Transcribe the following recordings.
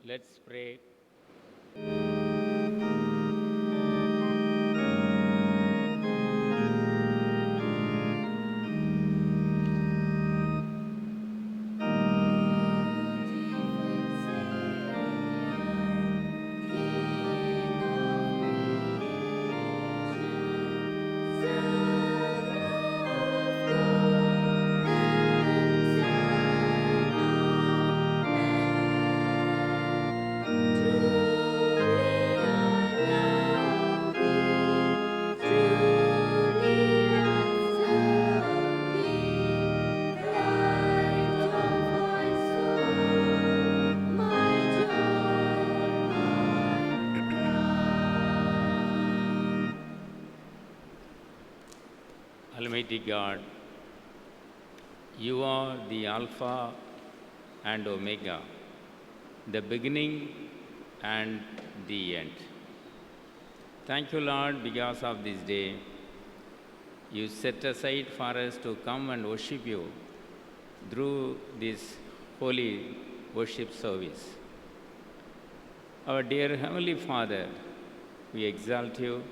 Let's pray. Almighty God, you are the Alpha and Omega, the beginning and the end. Thank you, Lord, because of this day you set aside for us to come and worship you through this holy worship service. Our dear Heavenly Father, we exalt you.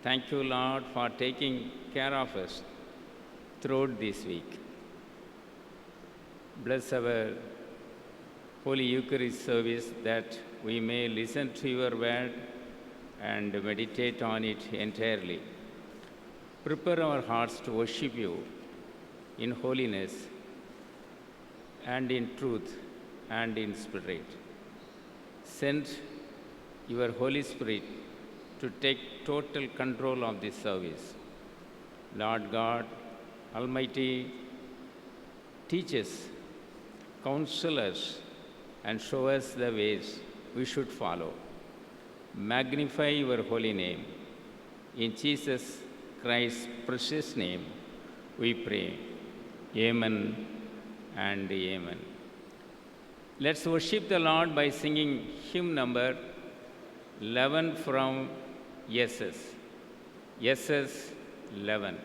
Thank you, Lord, for taking care of us throughout this week. Bless our Holy Eucharist service that we may listen to your word and meditate on it entirely. Prepare our hearts to worship you in holiness and in truth and in spirit. Send your Holy Spirit to take total control of this service. Lord God Almighty, teach us, counsel us, and show us the ways we should follow. Magnify your holy name. In Jesus Christ's precious name, we pray. Amen and amen. Let's worship the Lord by singing hymn number 11 from SS. SS 11.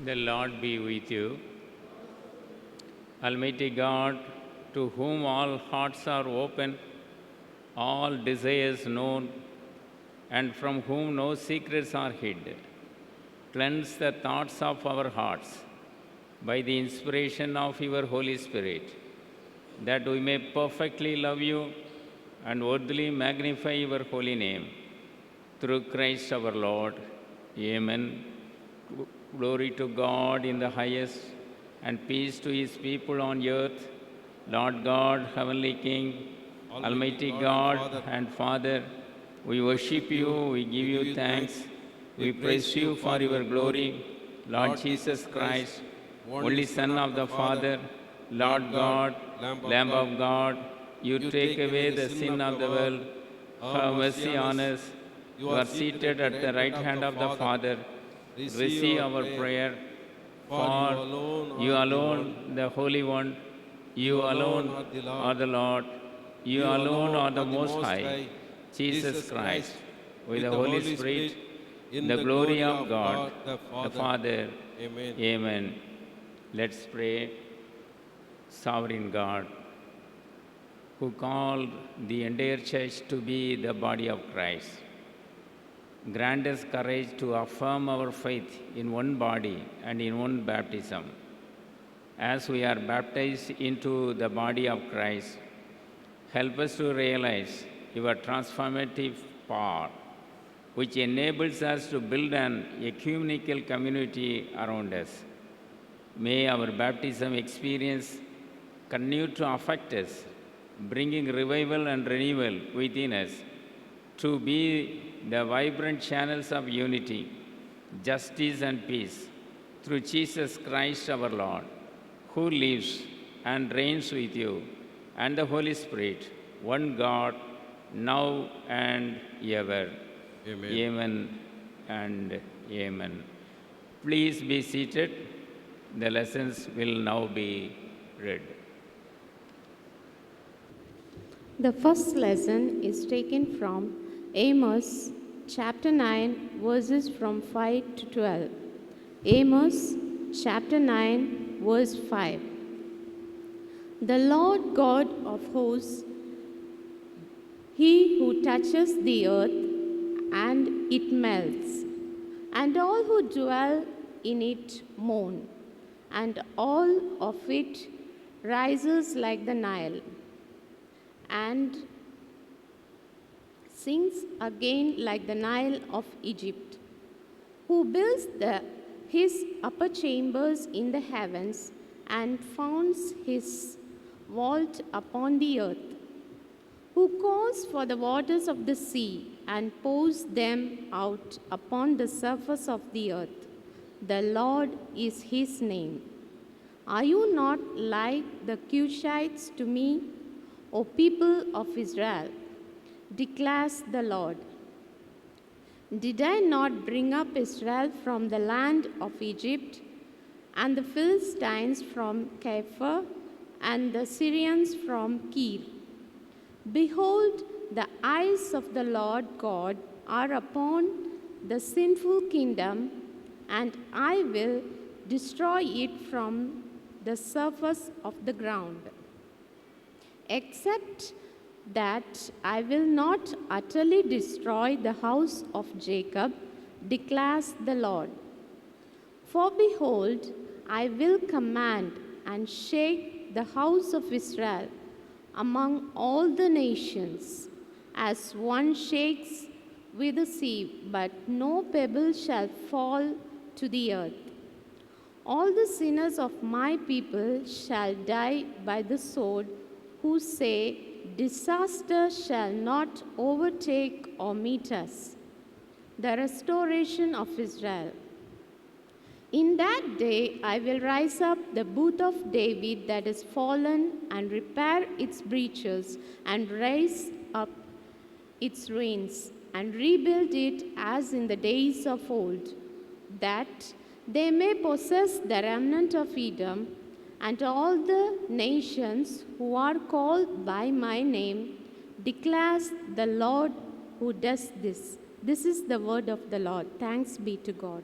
The Lord be with you. Almighty God, to whom all hearts are open, all desires known, and from whom no secrets are hid, cleanse the thoughts of our hearts by the inspiration of your Holy Spirit, that we may perfectly love you and worthily magnify your holy name. Through Christ our Lord. Amen. Glory to God in the highest, and peace to his people on earth. Lord God, heavenly King, Almighty God and Father, we worship you, we give you thanks, we praise you for your glory. Lord Jesus Christ, only Son of the Father, Lord God, Lamb of God, you take away the sin of the world. Have mercy on us. You are seated at the right hand of the Father. Receive our prayer, for you alone, the Holy One, you alone are the Lord, you alone are the Most High, Jesus Christ, with the Holy Spirit, in the glory of God, the Father. Amen. Let's pray. Sovereign God, who called the entire church to be the body of Christ, grant us courage to affirm our faith in one body and in one baptism. As we are baptized into the body of Christ, help us to realize your transformative power, which enables us to build an ecumenical community around us. May our baptism experience continue to affect us, bringing revival and renewal within us, to be the vibrant channels of unity, justice, and peace through Jesus Christ our Lord, who lives and reigns with you and the Holy Spirit, one God, now and ever. Amen. Amen and amen. Please be seated. The lessons will now be read. The first lesson is taken from Amos chapter 9, verses from 5 to 12. Amos chapter 9, verse 5. The Lord God of hosts, he who touches the earth and it melts, and all who dwell in it moan, and all of it rises like the Nile, and sings again like the Nile of Egypt, who builds his upper chambers in the heavens and founds his vault upon the earth, who calls for the waters of the sea and pours them out upon the surface of the earth. The Lord is his name. Are you not like the Cushites to me, O people of Israel? Declares the Lord. Did I not bring up Israel from the land of Egypt, and the Philistines from Kepha, and the Syrians from Kir? Behold, the eyes of the Lord God are upon the sinful kingdom, and I will destroy it from the surface of the ground. Except that I will not utterly destroy the house of Jacob, declares the Lord. For behold, I will command and shake the house of Israel among all the nations, as one shakes with a sieve, but no pebble shall fall to the earth. All the sinners of my people shall die by the sword, who say, disaster shall not overtake or meet us. The restoration of Israel. In that day I will rise up the booth of David that is fallen, and repair its breaches, and raise up its ruins, and rebuild it as in the days of old, that they may possess the remnant of Edom, and all the nations who are called by my name, declares the Lord who does this. This is the word of the Lord. Thanks be to God.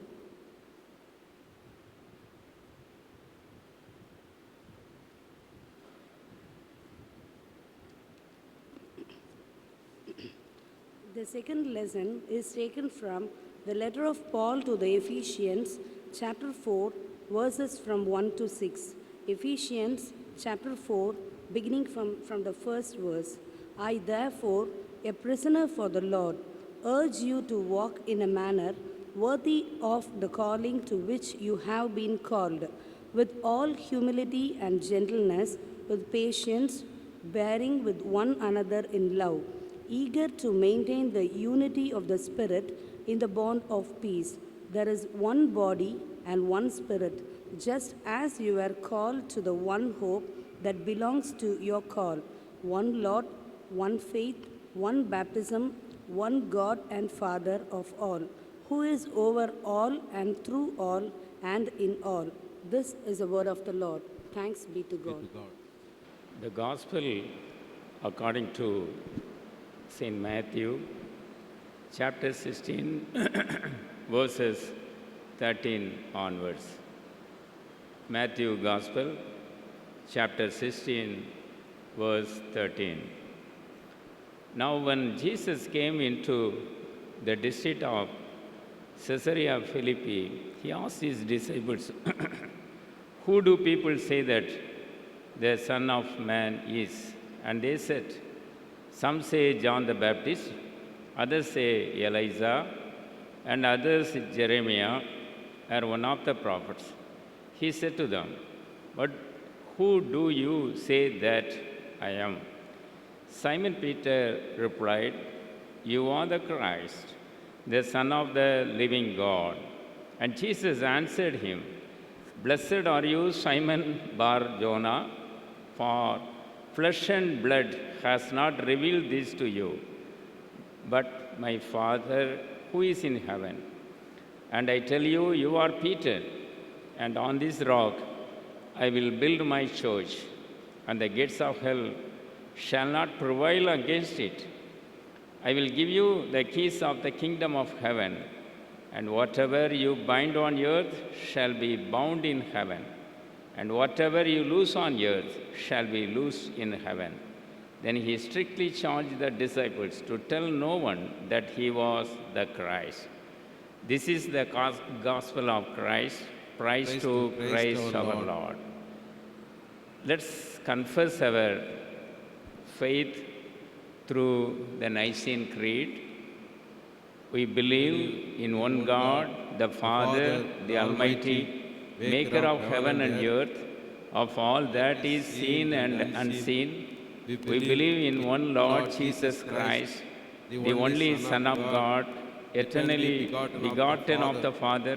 The second lesson is taken from the letter of Paul to the Ephesians, chapter 4, verses from 1 to 6. Ephesians, chapter 4, beginning from the first verse. I, therefore, a prisoner for the Lord, urge you to walk in a manner worthy of the calling to which you have been called, with all humility and gentleness, with patience, bearing with one another in love, eager to maintain the unity of the Spirit in the bond of peace. There is one body and one Spirit, just as you were called to the one hope that belongs to your call, one Lord, one faith, one baptism, one God and Father of all, who is over all and through all and in all. This is the word of the Lord. Thanks be to God. The Gospel according to St. Matthew, chapter 16, verses 13 onwards. Matthew Gospel, chapter 16, verse 13. Now, when Jesus came into the district of Caesarea Philippi, he asked his disciples, who do people say that the Son of Man is? And they said, some say John the Baptist, others say Elijah, and others Jeremiah, or one of the prophets. He said to them, but who do you say that I am? Simon Peter replied, you are the Christ, the Son of the living God. And Jesus answered him, blessed are you, Simon Bar-Jonah, for flesh and blood has not revealed this to you, but my Father who is in heaven. And I tell you, you are Peter, and on this rock I will build my church, and the gates of hell shall not prevail against it. I will give you the keys of the kingdom of heaven, and whatever you bind on earth shall be bound in heaven, and whatever you loose on earth shall be loosed in heaven. Then he strictly charged the disciples to tell no one that he was the Christ. This is the gospel of Christ. Praise to Christ our Lord. Let's confess our faith through the Nicene Creed. We believe in one God, the Father, the Almighty, maker of heaven and earth, of all that is seen and unseen. We believe in one Lord Jesus Christ, the only Son of God, eternally begotten of the Father,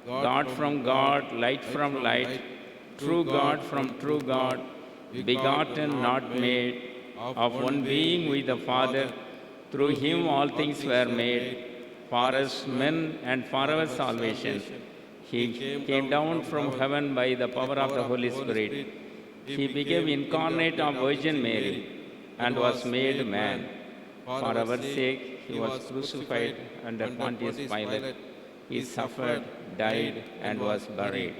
God from God, light from light, true God from true God, begotten, not made, of one being with the Father. Through him all things were made. For us men and for our salvation, he came down from heaven by the power of the Holy Spirit. He became incarnate of Virgin Mary and was made man. For our sake, he was crucified under Pontius Pilate. He suffered, died, and was buried.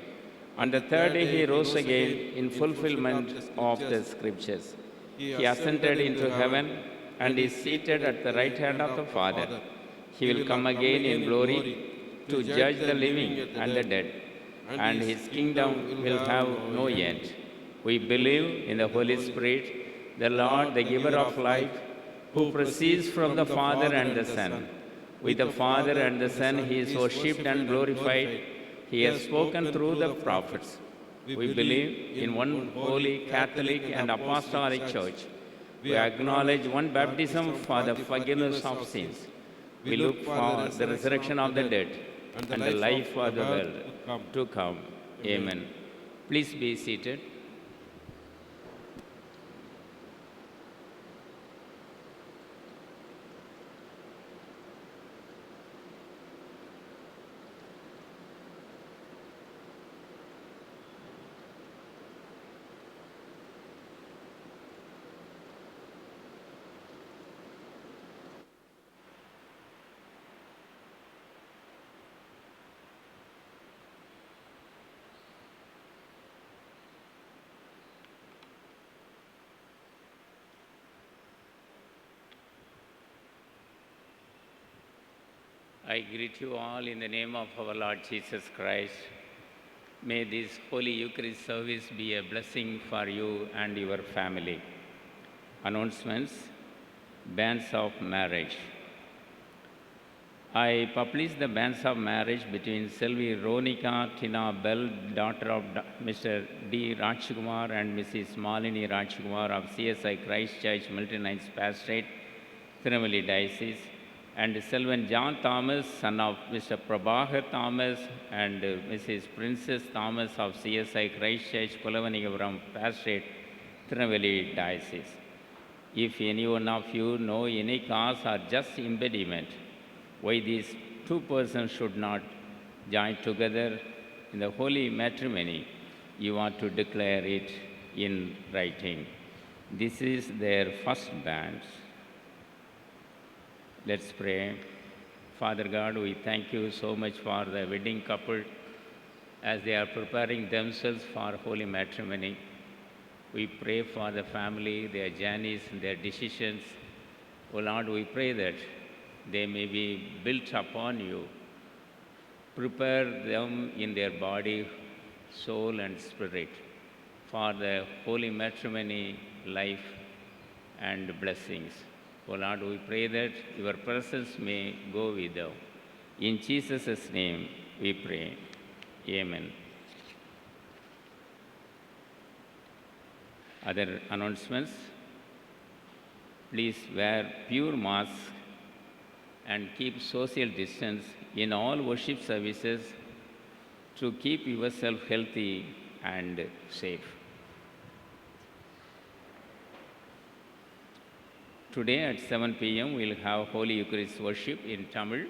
On the third day, he rose again in fulfillment of the Scriptures. He ascended into heaven and is seated at the right hand of the Father. He will come again in glory to judge the living and the dead, and his kingdom will have no end. We believe in the Holy Spirit, the Lord, the giver of life, who proceeds from the Father and the Son. With the Father and the Son he is worshipped and glorified. He has spoken through the prophets. We believe in one holy, Catholic, and Apostolic Church. We acknowledge one baptism for the forgiveness of sins. We look for the resurrection of the dead and the life of the world to come. Amen. Please be seated. I greet you all in the name of our Lord Jesus Christ. May this Holy Eucharist service be a blessing for you and your family. Announcements, banns of marriage. I published the banns of marriage between Selvi Ronika Tina Bell, daughter of Mr. D. Rajkumar and Mrs. Malini Rajkumar of CSI Christ Church, Milton Heights Pastorate, Tirunelveli Diocese, and Selvan John Thomas, son of Mr. Prabhakar Thomas and Mrs. Princess Thomas of CSI Christ Church, Kulavanigapuram Pastorate, Tirunelveli Diocese. If any one of you know any cause or just impediment why these two persons should not join together in the holy matrimony, you want to declare it in writing. This is their first ban. Let's pray. Father God, we thank you so much for the wedding couple as they are preparing themselves for holy matrimony. We pray for the family, their journeys, their decisions. Oh Lord, we pray that they may be built upon you. Prepare them in their body, soul, and spirit for the holy matrimony life and blessings. Oh Lord, we pray that your presence may go with them. In Jesus' name we pray. Amen. Other announcements. Please wear pure masks and keep social distance in all worship services to keep yourself healthy and safe. Today at 7 p.m. we'll have Holy Eucharist worship in Tamil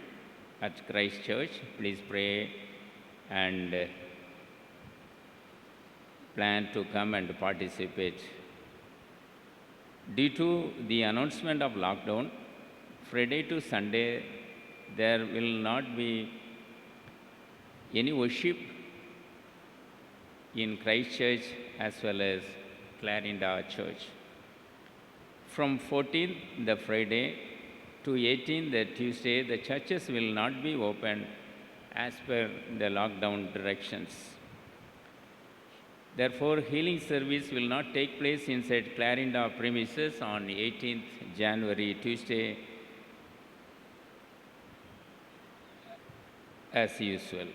at Christ Church. Please pray and plan to come and participate. Due to the announcement of lockdown, Friday to Sunday, there will not be any worship in Christ Church as well as Clarinda Church. From 14th, the Friday, to 18th, the Tuesday, the churches will not be open as per the lockdown directions. Therefore, healing service will not take place inside Clarinda premises on 18th January, Tuesday, as usual.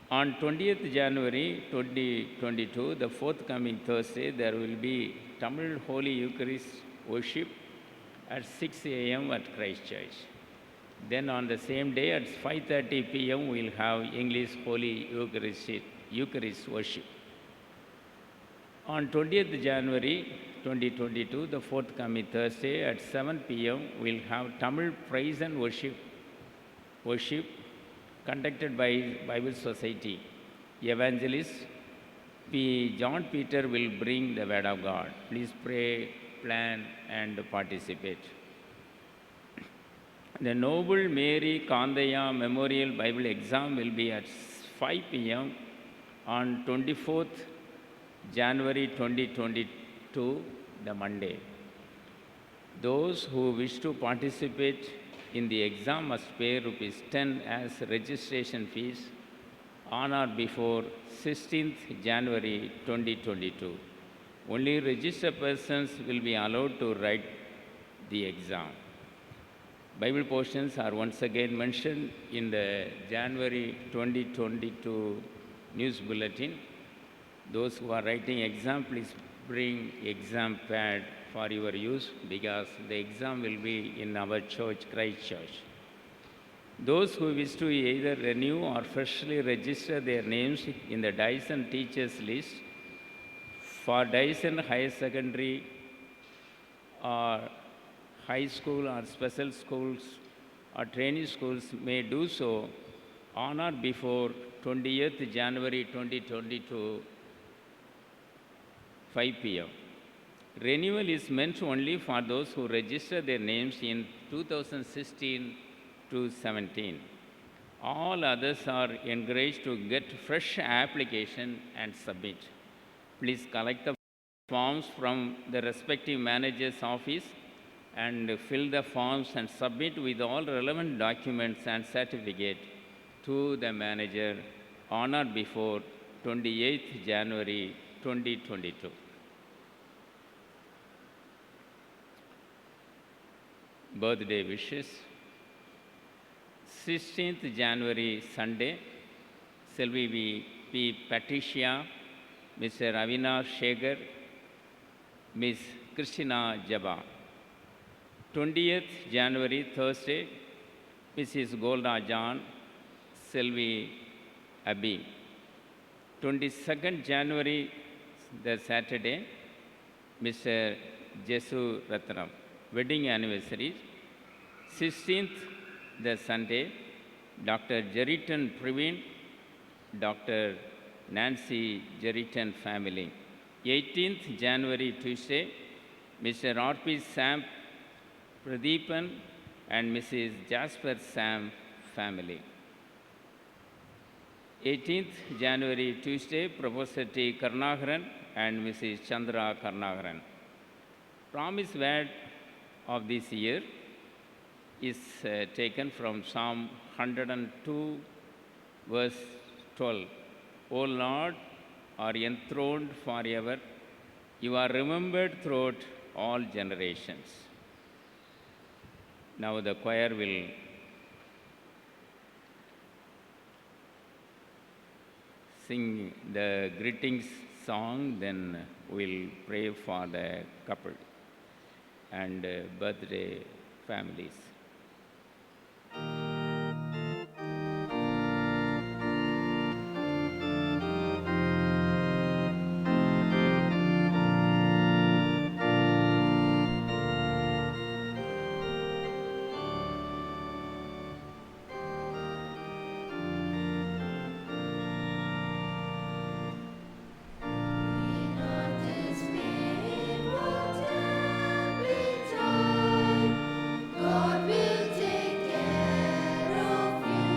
On 20th January 2022, the forthcoming Thursday, there will be Tamil Holy Eucharist worship at 6 a.m. at Christ Church. Then on the same day at 5:30 p.m., we'll have English Holy Eucharist worship. On 20th January 2022, the forthcoming Thursday at 7 p.m., we'll have Tamil Praise and Worship conducted by Bible Society. Evangelist P. John Peter will bring the Word of God. Please pray, plan, and participate. The Noble Mary Kandaya Memorial Bible Exam will be at 5 p.m. on 24th January 2022, the Monday. Those who wish to participate in the exam must pay ₹10 as registration fees on or before 16th January 2022. Only registered persons will be allowed to write the exam. Bible portions are once again mentioned in the January 2022 news bulletin. Those who are writing exam, please bring exam pad for your use because the exam will be in our church, Christ Church. Those who wish to either renew or freshly register their names in the Dyson teachers list for Dyson Higher Secondary or high school or special schools or training schools may do so on or before 20th January 2022, 5 p.m. Renewal is meant only for those who register their names in 2016 to 17. All others are encouraged to get fresh application and submit. Please collect the forms from the respective manager's office and fill the forms and submit with all relevant documents and certificate to the manager on or before 28th January 2022. Birthday wishes. 16th January Sunday, Selvi P. Patricia, Mr. Avinash Shekhar, Ms. Christina Jaba. 20th January Thursday, Mrs. Golda John, Selvi Abi. 22nd January, the Saturday, Mr. Jesu Ratnam. Wedding anniversary. 16th, the Sunday, Dr. Jeritan Praveen, Dr. Nancy Jeritan family. 18th January Tuesday, Mr. R.P. Sam Pradeepan and Mrs. Jasper Sam family. 18th January Tuesday, Professor T. Karnagaran and Mrs. Chandra Karnagaran. Promise word of this year is taken from Psalm 102, verse 12. O Lord, are enthroned forever. You are remembered throughout all generations. Now the choir will sing the greetings song, then we'll pray for the couple and birthday families. God will take care of you.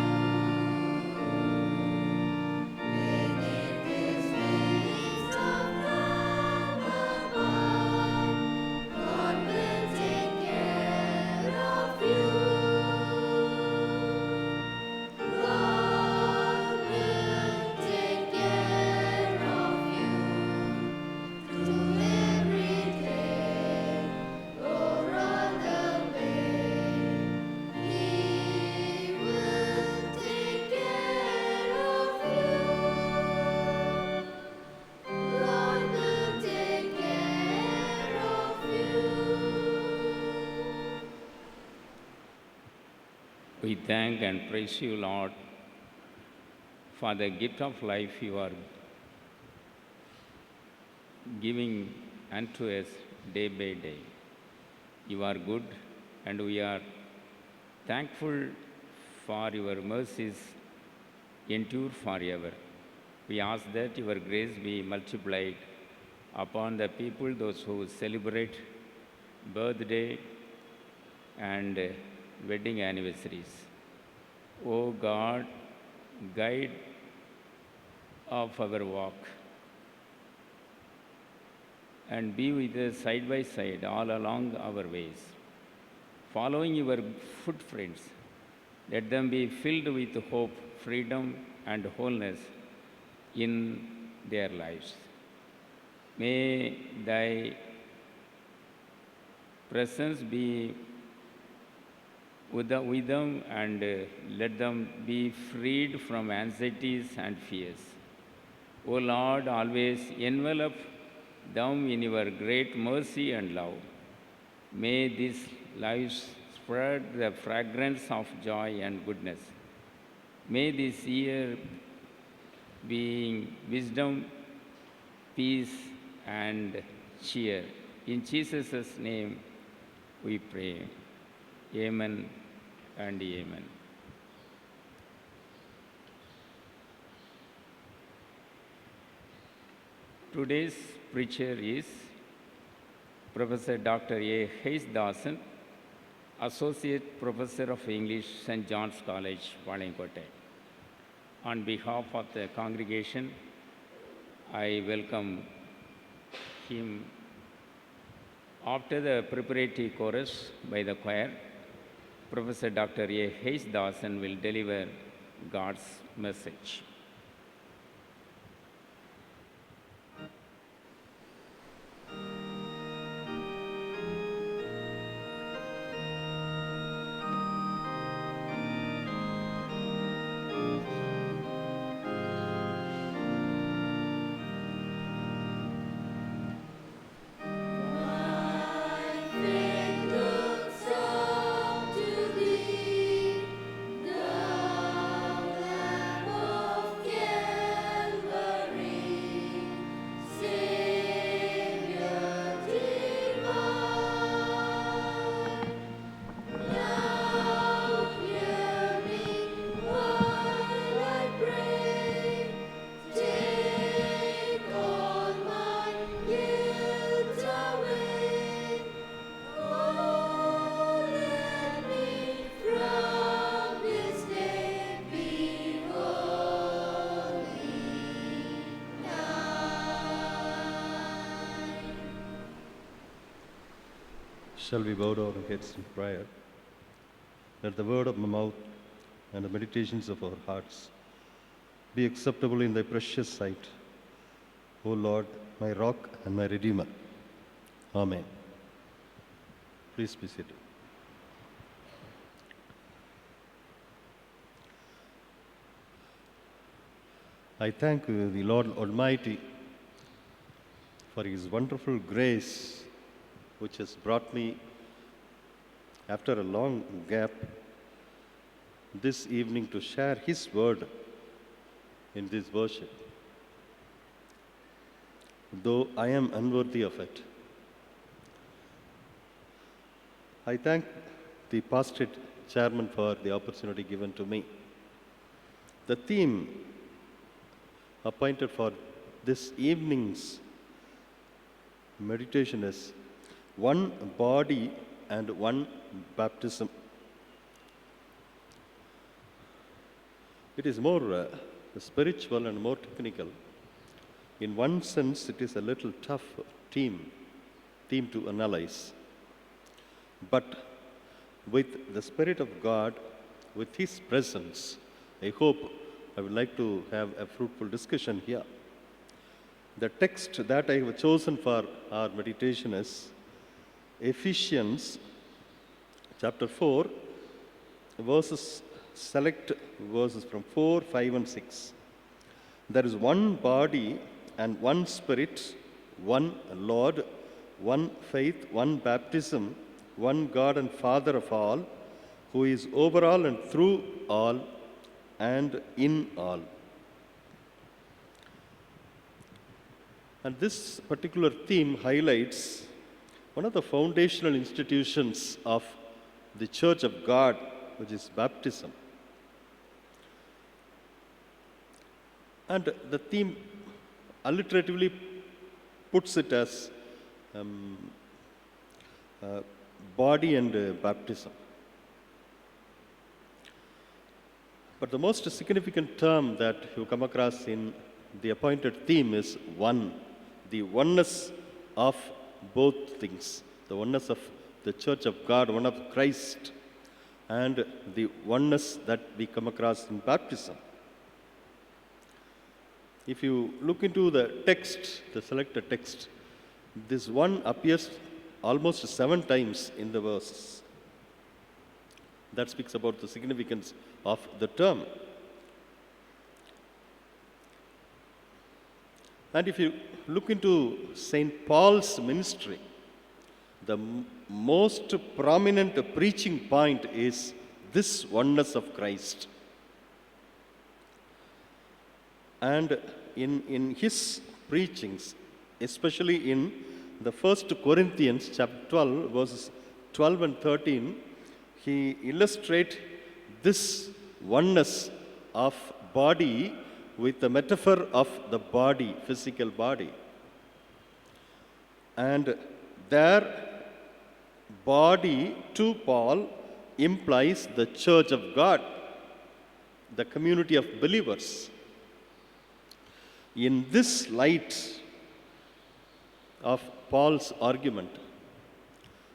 Beneath His wings of love above, God will take care of you. God will take care of you through every day or on the way. He will take care of you. Lord will take care of you. We thank and praise you, Lord, for the gift of life you are giving unto us day by day. You are good, and we are thankful for your mercies endure forever. We ask that your grace be multiplied upon the people, those who celebrate birthday and wedding anniversaries. O God, guide of our walk and be with us side by side all along our ways. Following your footprints, let them be filled with hope, freedom, and wholeness in their lives. May thy presence be with them and let them be freed from anxieties and fears. O Lord, always envelop them in your great mercy and love. May these lives spread the fragrance of joy and goodness. May this year be wisdom, peace, and cheer. In Jesus' name we pray. Amen and amen. Today's preacher is Professor Dr. A. Hayes Dasan, Associate Professor of English, St. John's College, Palankote. On behalf of the congregation, I welcome him After the preparatory chorus by the choir, Professor Dr. A. H. Dasan will deliver God's message. Faith looks up to thee, thou Lamb of Calvary, Savior divine. Now hear me while I pray. Take all my guilt away. Oh, let me from this day be holy. Thine. Shall we bow our heads in prayer? Let the word of my mouth and the meditations of our hearts be acceptable in thy precious sight, O Lord, my rock and my redeemer. Amen. Please be seated. I thank the Lord Almighty for his wonderful grace, which has brought me, after a long gap, this evening to share his word in this worship. Though I am unworthy of it, I thank the pastorate chairman for the opportunity given to me. The theme appointed for this evening's meditation is one body and one baptism. It is more spiritual and more technical. In one sense, it is a little tough theme to analyze. But with the Spirit of God, with His presence, I hope I would like to have a fruitful discussion here. The text that I have chosen for our meditation is Ephesians chapter 4, select verses from 4, 5 and 6. There is one body and one Spirit, one Lord, one faith, one baptism, one God and Father of all, who is over all and through all and in all. And this particular theme highlights one of the foundational institutions of the Church of God, which is baptism. And the theme alliteratively puts it as body and baptism. But the most significant term that you come across in the appointed theme is one, the oneness of both things, the oneness of the Church of God, one of Christ, and the oneness that we come across in baptism. If you look into the text, the selected text, this one appears almost 7 times in the verses. That speaks about the significance of the term. And if you look into St. Paul's ministry, the most prominent preaching point is this oneness of Christ. And in his preachings, especially in the 1 Corinthians chapter 12, verses 12 and 13, he illustrates this oneness of body with the metaphor of the body, physical body. And their body to Paul implies the church of God, the community of believers. In this light of Paul's argument,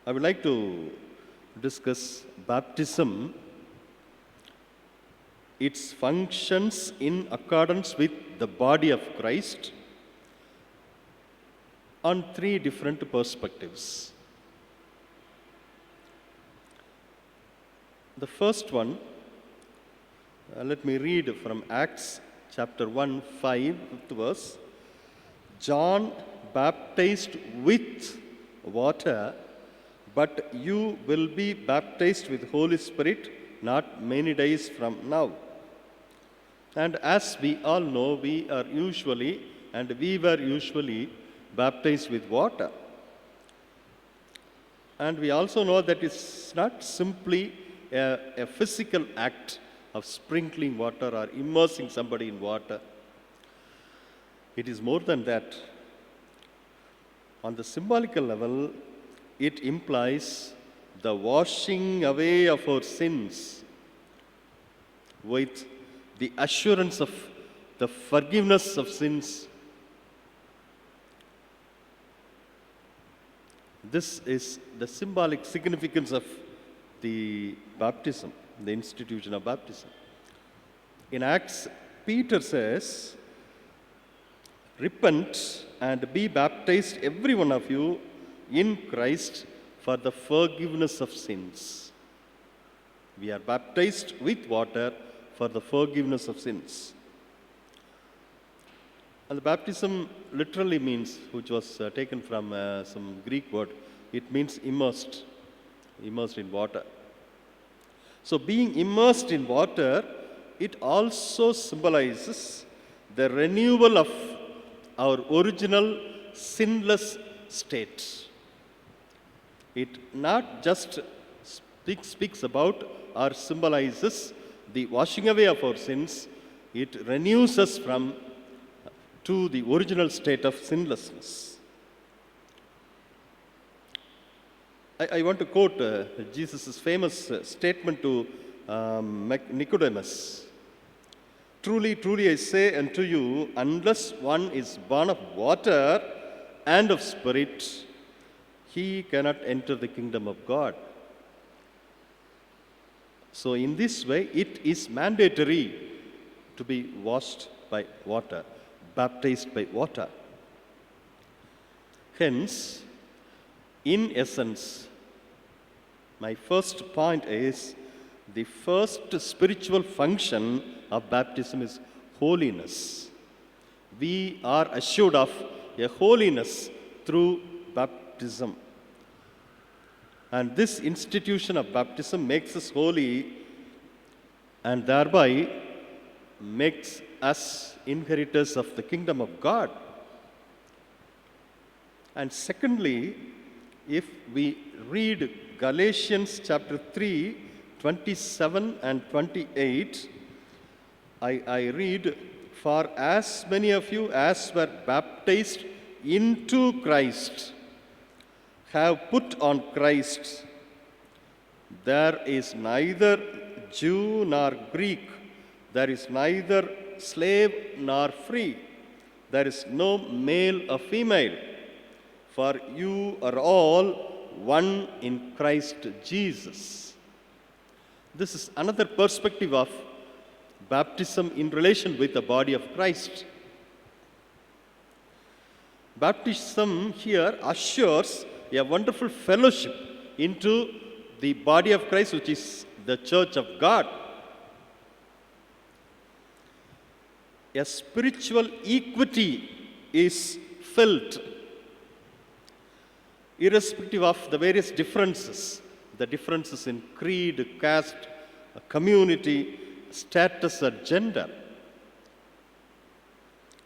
I would like to discuss baptism, its functions in accordance with the body of Christ, on three different perspectives. The first one, let me read from Acts chapter 1, 5, 5th verse. John baptized with water, but you will be baptized with Holy Spirit not many days from now. And as we all know, we were usually baptized with water. And we also know that it's not simply a physical act of sprinkling water or immersing somebody in water. It is more than that. On the symbolical level, it implies the washing away of our sins with the assurance of the forgiveness of sins. This is the symbolic significance of the baptism, the institution of baptism. In Acts, Peter says, repent and be baptized, every one of you, in Christ for the forgiveness of sins. We are baptized with water for the forgiveness of sins. And the baptism literally means, which was taken from some Greek word, it means immersed in water. So being immersed in water, it also symbolizes the renewal of our original sinless state. It not just speaks about or symbolizes the washing away of our sins, it renews us to the original state of sinlessness. I want to quote Jesus' famous statement to Nicodemus. Truly, truly, I say unto you, unless one is born of water and of Spirit, he cannot enter the kingdom of God. So in this way, it is mandatory to be washed by water, baptized by water. Hence, in essence, my first point is the first spiritual function of baptism is holiness. We are assured of a holiness through baptism. And this institution of baptism makes us holy and thereby makes us inheritors of the kingdom of God. And secondly, if we read Galatians chapter 3, 27 and 28, I read, for as many of you as were baptized into Christ have put on Christ. There is neither Jew nor Greek, there is neither slave nor free, there is no male or female, for you are all one in Christ Jesus. This is another perspective of baptism in relation with the body of Christ. Baptism here assures a wonderful fellowship into the body of Christ, which is the church of God. A spiritual equity is felt irrespective of the various differences, the differences in creed, caste, community, status, or gender.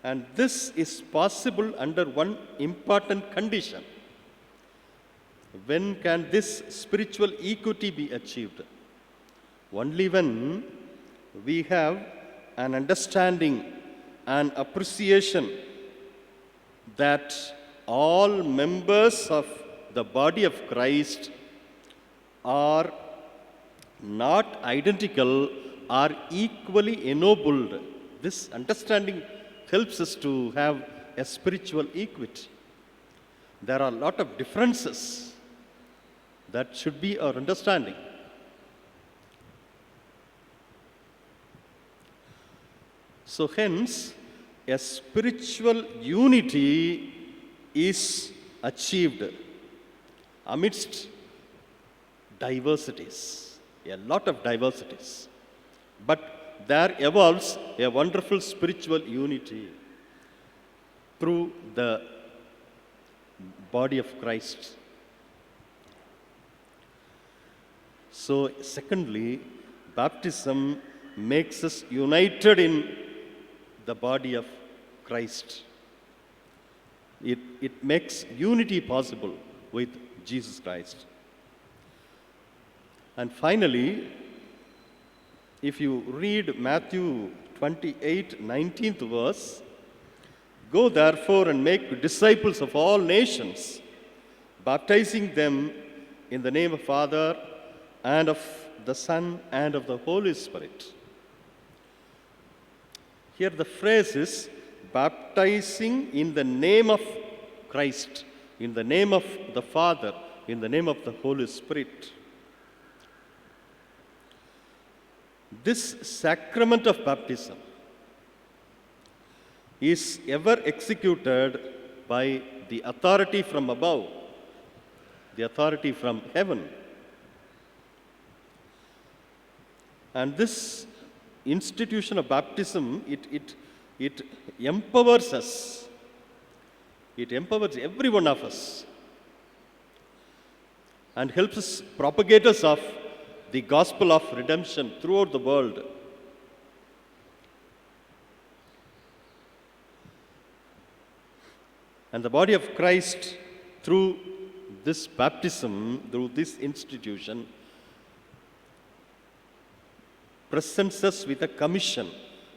And this is possible under one important condition. When can this spiritual equity be achieved? Only when we have an understanding and appreciation that all members of the body of Christ are not identical or equally ennobled. This understanding helps us to have a spiritual equity. There are a lot of differences. That should be our understanding. So hence, a spiritual unity is achieved amidst diversities, a lot of diversities. But there evolves a wonderful spiritual unity through the body of Christ. So, secondly, baptism makes us united in the body of Christ. It makes unity possible with Jesus Christ. And finally, if you read Matthew 28, 19th verse, go therefore and make disciples of all nations, baptizing them in the name of Father and of the Son and of the Holy Spirit. Here the phrase is baptizing in the name of Christ, in the name of the Father, in the name of the Holy Spirit. This sacrament of baptism is ever executed by the authority from above, the authority from heaven. And this institution of baptism, it empowers us. It empowers every one of us and helps us propagators of the gospel of redemption throughout the world. And the body of Christ, through this baptism, through this institution, presents us with a commission,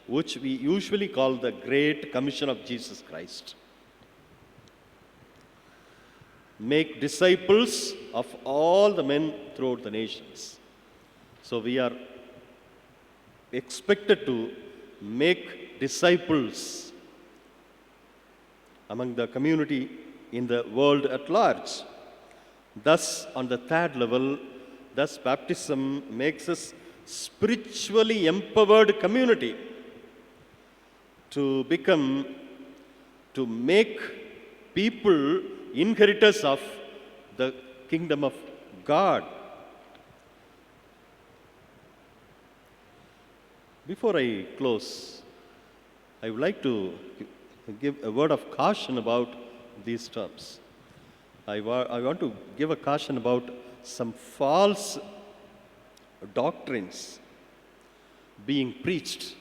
which we usually call the Great Commission of Jesus Christ. Make disciples of all the men throughout the nations. So we are expected to make disciples among the community in the world at large. Thus, on the third level, thus baptism makes us spiritually empowered community to make people inheritors of the kingdom of God. Before I close, I would like to give a word of caution about these terms. I want to give a caution about some false doctrines being preached.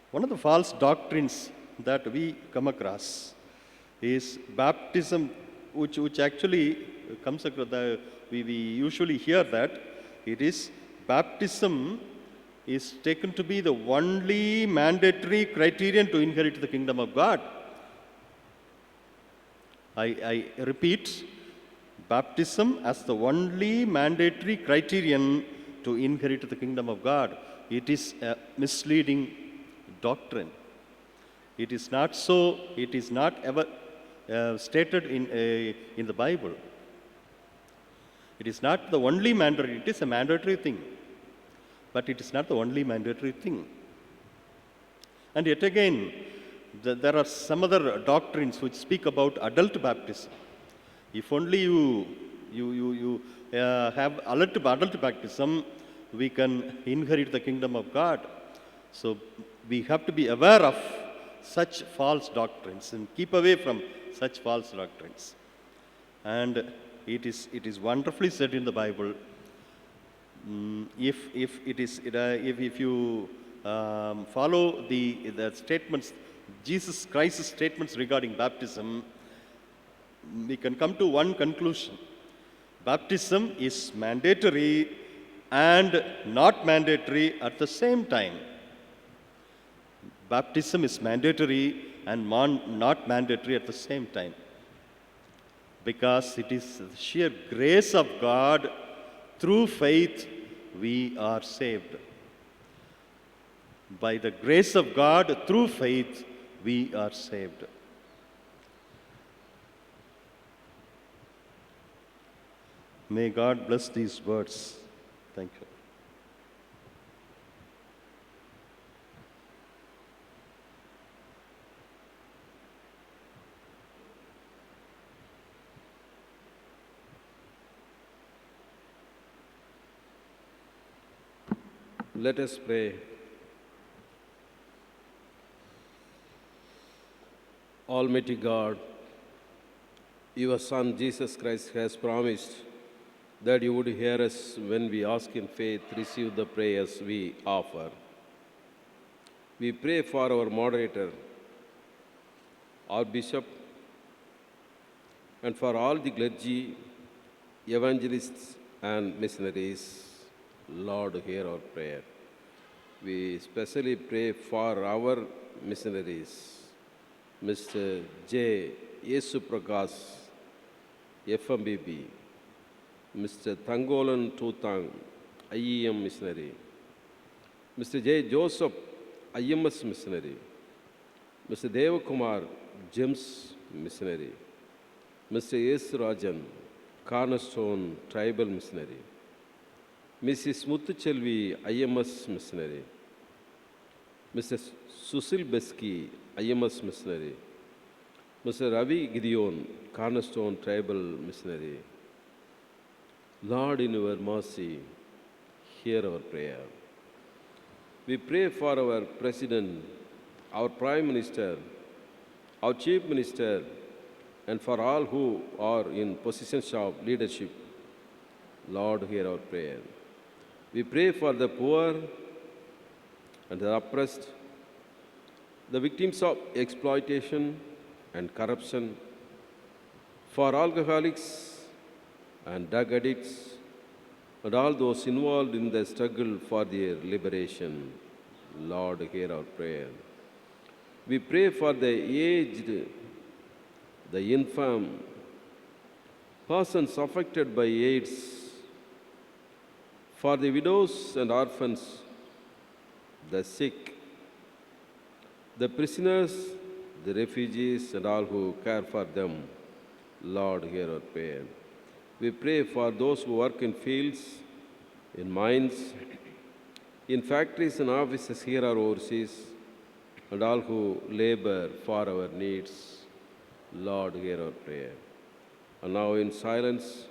One of the false doctrines that we come across is baptism, which actually comes across we usually hear that it is baptism is taken to be the only mandatory criterion to inherit the kingdom of God. I repeat, baptism as the only mandatory criterion to inherit the kingdom of God. It is a misleading doctrine. It is not so. It is not ever stated in the Bible. It is not the only mandatory. It is a mandatory thing, but it is not the only mandatory thing. And yet again, there are some other doctrines which speak about adult baptism. If only you have adult baptism, we can inherit the kingdom of God. So we have to be aware of such false doctrines and keep away from such false doctrines. And it is wonderfully said in the Bible. If you follow the statements, Jesus Christ's statements regarding baptism, we can come to one conclusion. Baptism is mandatory and not mandatory at the same time. Baptism is mandatory and not mandatory at the same time. Because it is the sheer grace of God, through faith, we are saved. By the grace of God, through faith, we are saved. May God bless these words. Thank you. Let us pray. Almighty God, your Son Jesus Christ has promised that you would hear us when we ask in faith, receive the prayers we offer. We pray for our moderator, our bishop, and for all the clergy, evangelists, and missionaries. Lord, hear our prayer. We especially pray for our missionaries, Mr. J. Yesu Prakash, FMBB, Mr. Thangolan Tutang, IEM missionary, Mr. J. Joseph, IMS missionary, Mr. Devakumar, GEMS missionary, Mr. S. Rajan, Cornerstone tribal missionary, Mrs. Muthuchelvi, IMS missionary, Mr. Susil Beski, IMS missionary, Mr. Ravi Gideon, Cornerstone tribal missionary. Lord, in your mercy, hear our prayer. We pray for our President, our Prime Minister, our Chief Minister, and for all who are in positions of leadership. Lord, hear our prayer. We pray for the poor and the oppressed, the victims of exploitation and corruption, for alcoholics and drug addicts, and all those involved in the struggle for their liberation. Lord, hear our prayer. We pray for the aged, the infirm, persons affected by AIDS, for the widows and orphans, the sick, the prisoners, the refugees, and all who care for them. Lord, hear our prayer. We pray for those who work in fields, in mines, in factories and offices here or overseas, and all who labor for our needs. Lord, hear our prayer. And now in silence,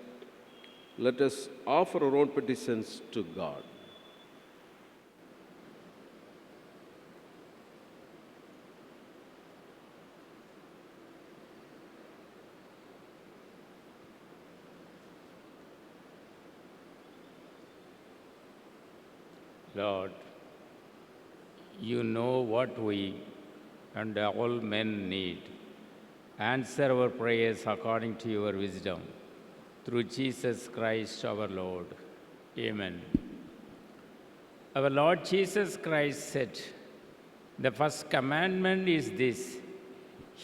let us offer our own petitions to God. Lord, you know what we and all men need. Answer our prayers according to your wisdom. Through Jesus Christ our Lord. Amen. Our Lord Jesus Christ said, "The first commandment is this: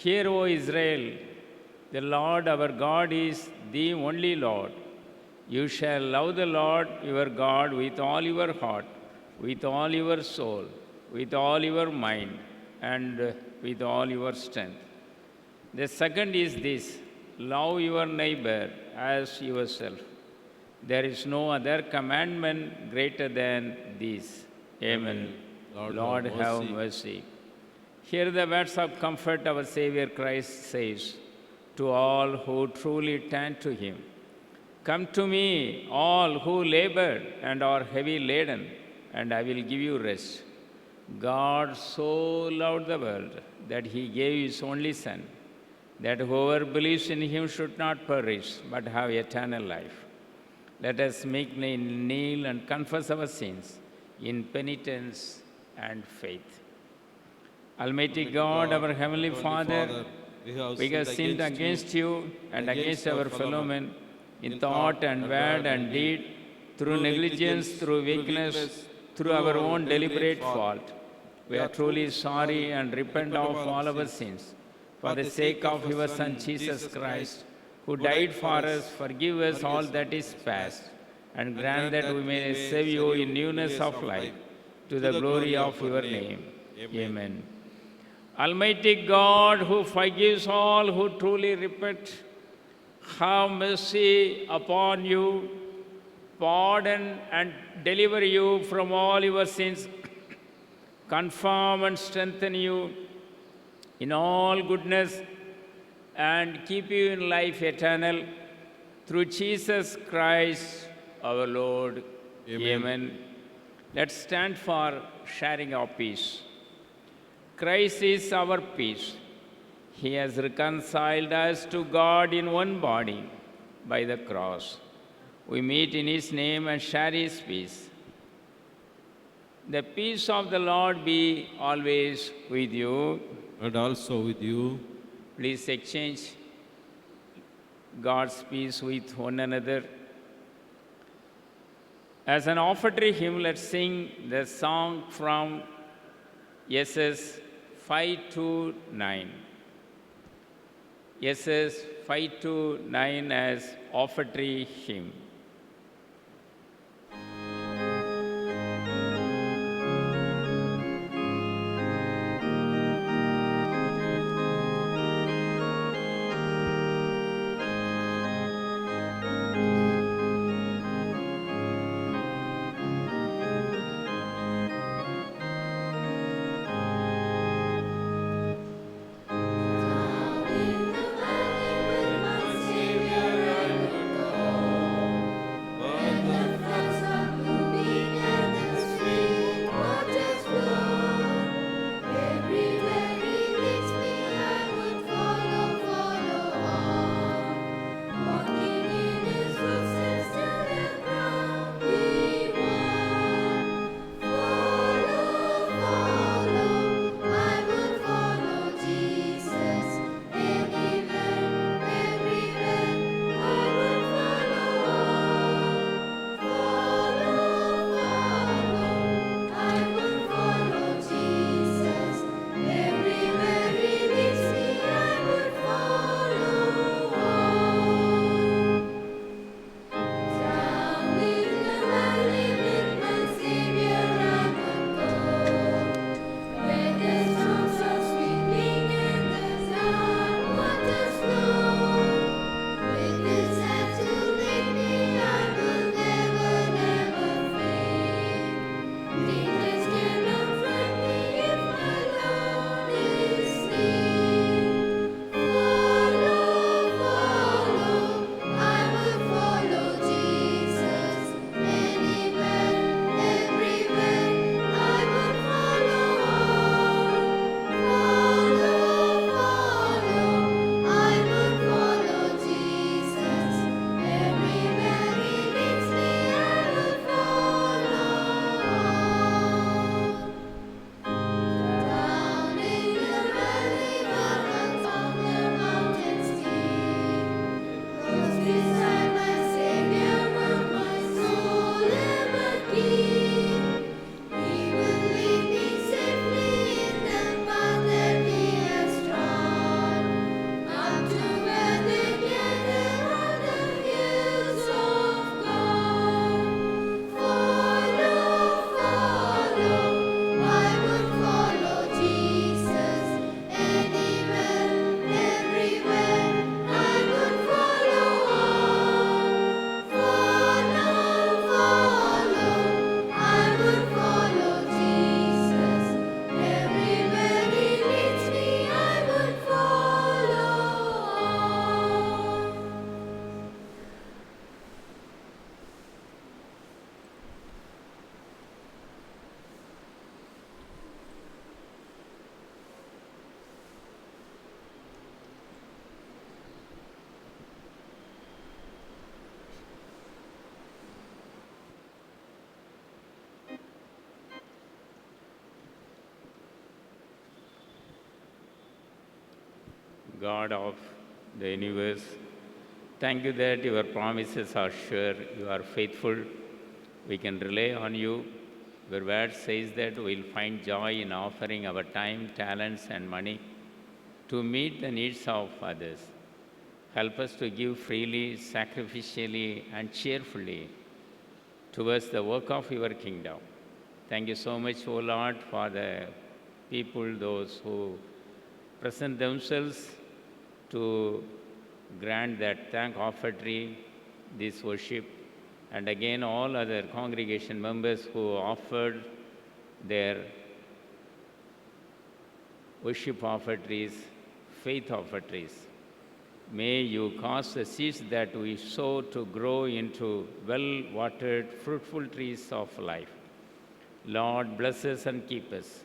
Hear, O Israel, the Lord our God is the only Lord. You shall love the Lord your God with all your heart, with all your soul, with all your mind, and with all your strength. The second is this: love your neighbor as yourself. There is no other commandment greater than this." Amen. Lord, have mercy. Hear the words of comfort our Savior Christ says to all who truly turn to Him. "Come to me, all who labor and are heavy laden, and I will give you rest." God so loved the world that He gave His only Son, that whoever believes in Him should not perish, but have eternal life. Let us meekly kneel and confess our sins in penitence and faith. Almighty God, our Heavenly Father, we have sinned against you and against our fellow men in thought and word and deed, through negligence, through weakness, through our own deliberate fault. We are truly sorry and repent of all our sins. For the sake of your Son, Jesus Christ, who died for us, forgive us all that is past, and grant that we may serve you in newness of life, to the glory of your name. Amen. Almighty God, who forgives all who truly repent, have mercy upon you, pardon and deliver you from all your sins, confirm and strengthen you in all goodness, and keep you in life eternal through Jesus Christ our Lord. Amen. Let's stand for sharing our peace. Christ is our peace. He has reconciled us to God in one body by the cross. We meet in His name and share His peace. The peace of the Lord be always with you. And also with you. Please exchange God's peace with one another. As an offertory hymn, let's sing the song from SS 529. SS 529 as offertory hymn. God of the universe, thank you that your promises are sure, you are faithful. We can rely on you. Your word says that we'll find joy in offering our time, talents, and money to meet the needs of others. Help us to give freely, sacrificially, and cheerfully towards the work of your kingdom. Thank you so much, O Lord, for the people, those who present themselves to grant that thank offertory, this worship, and again all other congregation members who offered their worship offertories, faith offertories. May you cause the seeds that we sow to grow into well-watered, fruitful trees of life. Lord, bless us and keep us.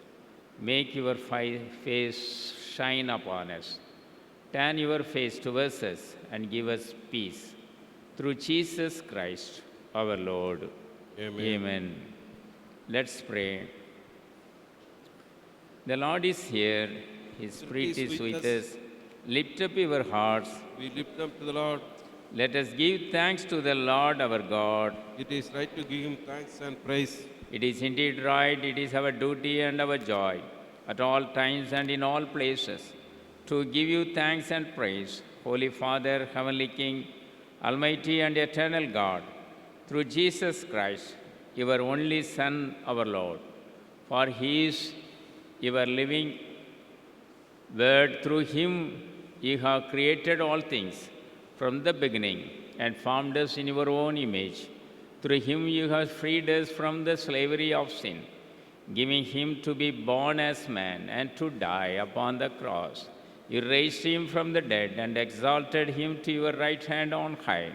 Make your face shine upon us. Turn your face towards us and give us peace. Through Jesus Christ, our Lord. Amen. Amen. Let's pray. The Lord is here. His Spirit is with us. Lift up your hearts. We lift up to the Lord. Let us give thanks to the Lord our God. It is right to give him thanks and praise. It is indeed right, it is our duty and our joy, at all times and in all places, to give you thanks and praise, Holy Father, Heavenly King, Almighty and eternal God, through Jesus Christ, your only Son, our Lord. For he is your living Word. Through him you have created all things from the beginning and formed us in your own image. Through him you have freed us from the slavery of sin, giving him to be born as man and to die upon the cross. You raised him from the dead and exalted him to your right hand on high.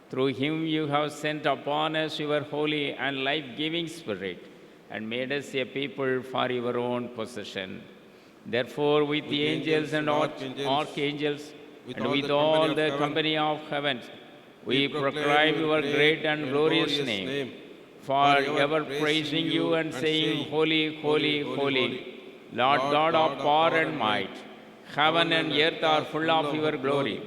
Through him you have sent upon us your holy and life-giving Spirit and made us a people for your own possession. Therefore, with the angels and archangels, and with all the company of heaven, we proclaim your great and glorious name, forever praising you and saying, Holy, holy, holy, Lord God of power and might. Heaven and earth are full of your glory.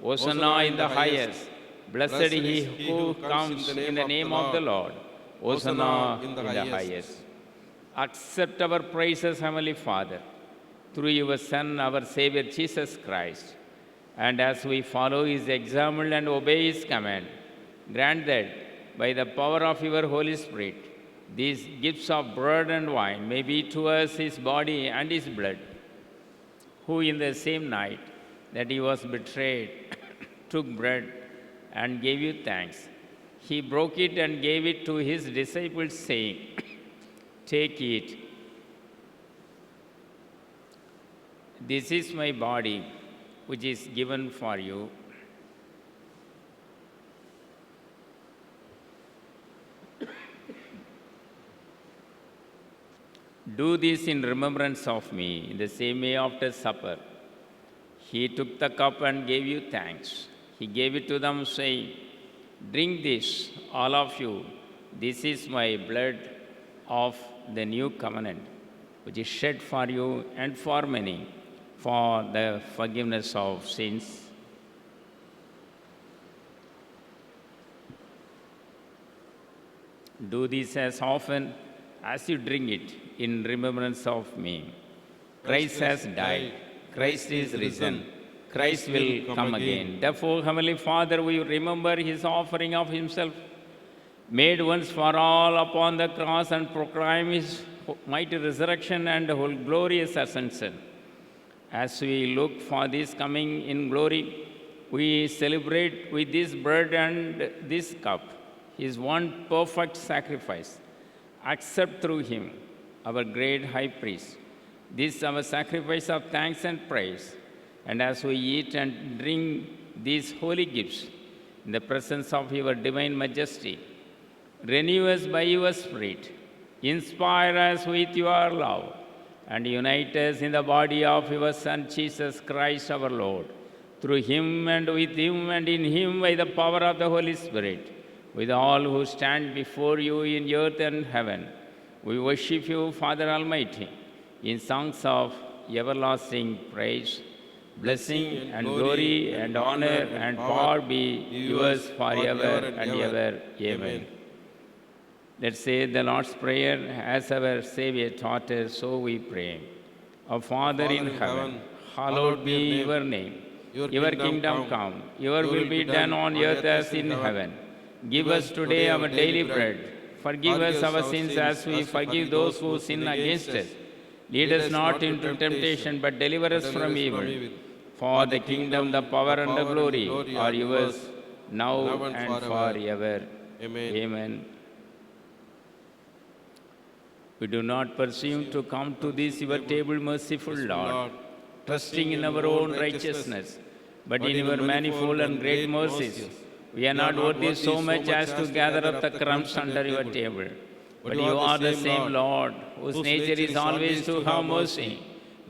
Hosanna in the highest. Blessed he who comes in the name of the Lord. Hosanna in the highest. Accept our praises, Heavenly Father, through your Son, our Savior, Jesus Christ. And as we follow his example and obey his command, grant that by the power of your Holy Spirit, these gifts of bread and wine may be to us his body and his blood, who in the same night that he was betrayed took bread and gave you thanks. He broke it and gave it to his disciples, saying, Take it. This is my body, which is given for you. Do this in remembrance of me. In the same way, after supper, he took the cup and gave you thanks. He gave it to them, saying, Drink this, all of you. This is my blood of the new covenant, which is shed for you and for many, for the forgiveness of sins. Do this as often as you drink it in remembrance of me. Christ has died. Christ is risen. Christ will come again. Therefore, Heavenly Father, we remember his offering of himself, made once for all upon the cross, and proclaim his mighty resurrection and glorious ascension. As we look for this coming in glory, we celebrate with this bread and this cup his one perfect sacrifice. Accept through him, our great high priest, this our sacrifice of thanks and praise. And as we eat and drink these holy gifts in the presence of your divine majesty, renew us by your Spirit, inspire us with your love, and unite us in the body of your Son, Jesus Christ our Lord. Through him and with him and in him by the power of the Holy Spirit, with all who stand before you in earth and heaven, we worship you, Father Almighty, in songs of everlasting praise. Blessing and glory and honor and power be yours forever and ever. Amen. Let's say the Lord's Prayer as our Savior taught us, so we pray. Our Father in heaven, hallowed be your name. Your kingdom come. Your will be done on earth as in heaven. Give us today our daily bread. Forgive us our sins as we forgive those who sin against us. Lead us not into temptation, but deliver us from evil. For the kingdom, the power, and the glory are yours, now and forever. Amen. Amen. We do not presume to come to this your table, merciful Lord, trusting in our own righteousness, but in your manifold and great mercies. We are not worthy so much as to gather up the crumbs under your table. But you are the same Lord, whose nature is always to have mercy.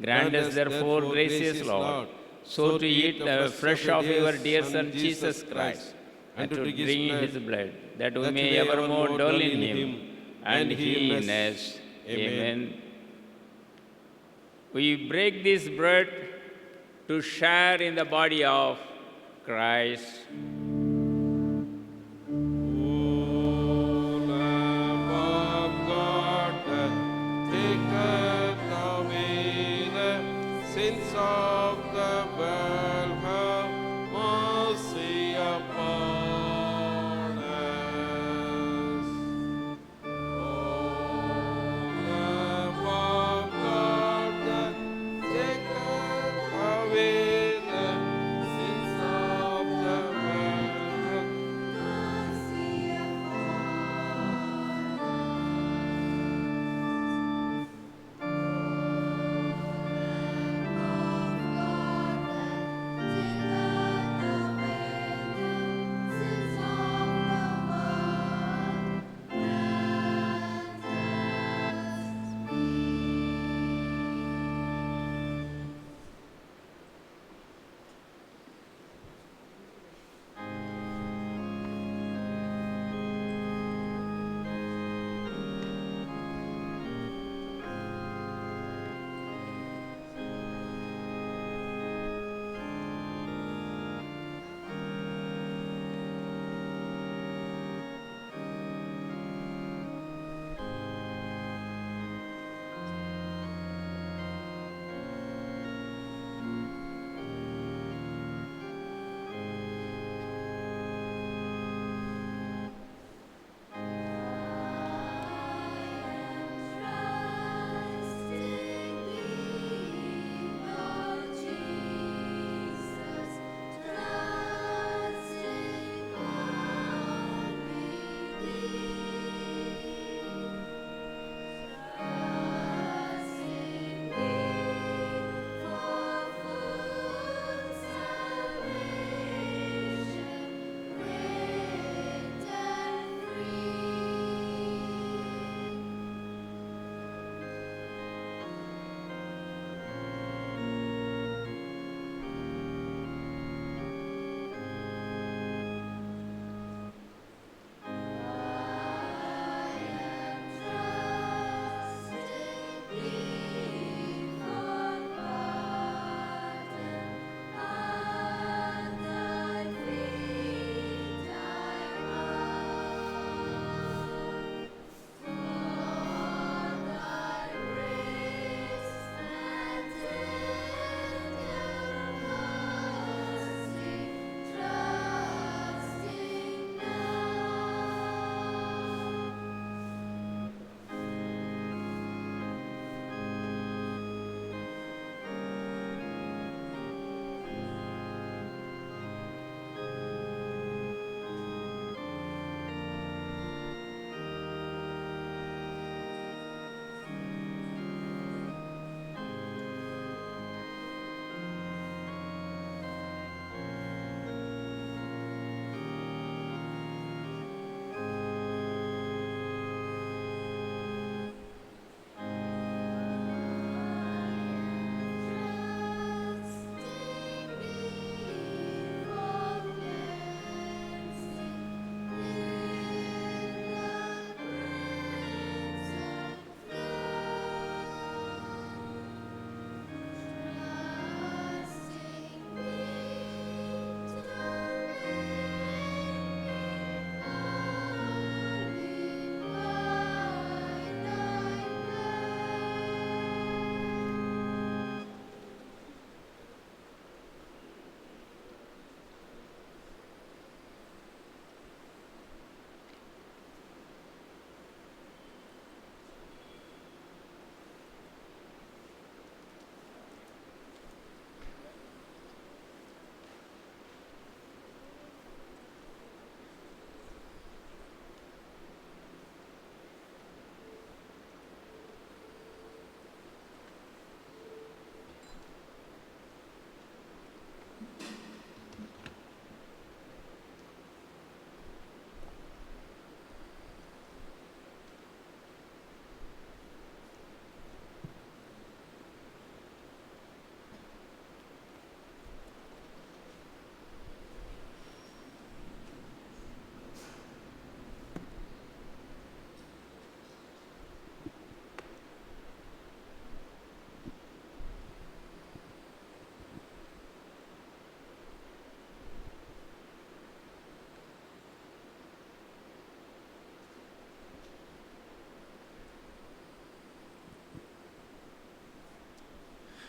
Grant us therefore, gracious Lord, so to eat the flesh of your dear Son Jesus Christ, and to drink his blood, that we may evermore dwell in him, and he in us. Amen. We break this bread to share in the body of Christ. O Lamb of God, that taketh away the sins of the world, have mercy upon us. O Lamb of God, that taketh away the sins of the world, Take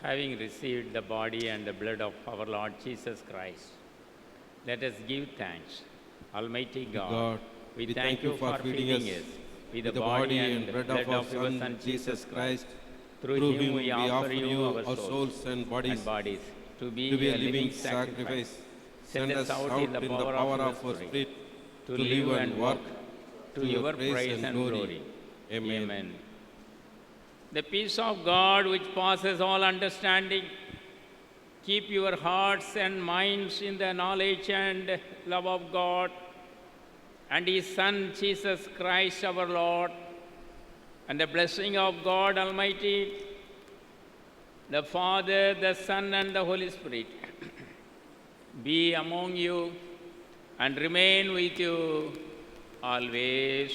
having received the body and the blood of our Lord Jesus Christ, let us give thanks. Almighty God, we thank you for feeding us with the body and blood of our Son Jesus Christ. Through him we offer you our souls and bodies to be a living sacrifice. Send us out in the power of your Spirit to live and work to your praise and glory. Amen. The peace of God, which passes all understanding, keep your hearts and minds in the knowledge and love of God and His Son, Jesus Christ our Lord, and the blessing of God Almighty, the Father, the Son, and the Holy Spirit be among you and remain with you always.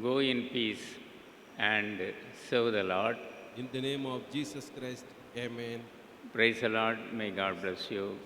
Go in peace and serve the Lord. In the name of Jesus Christ, amen. Praise the Lord. May God bless you.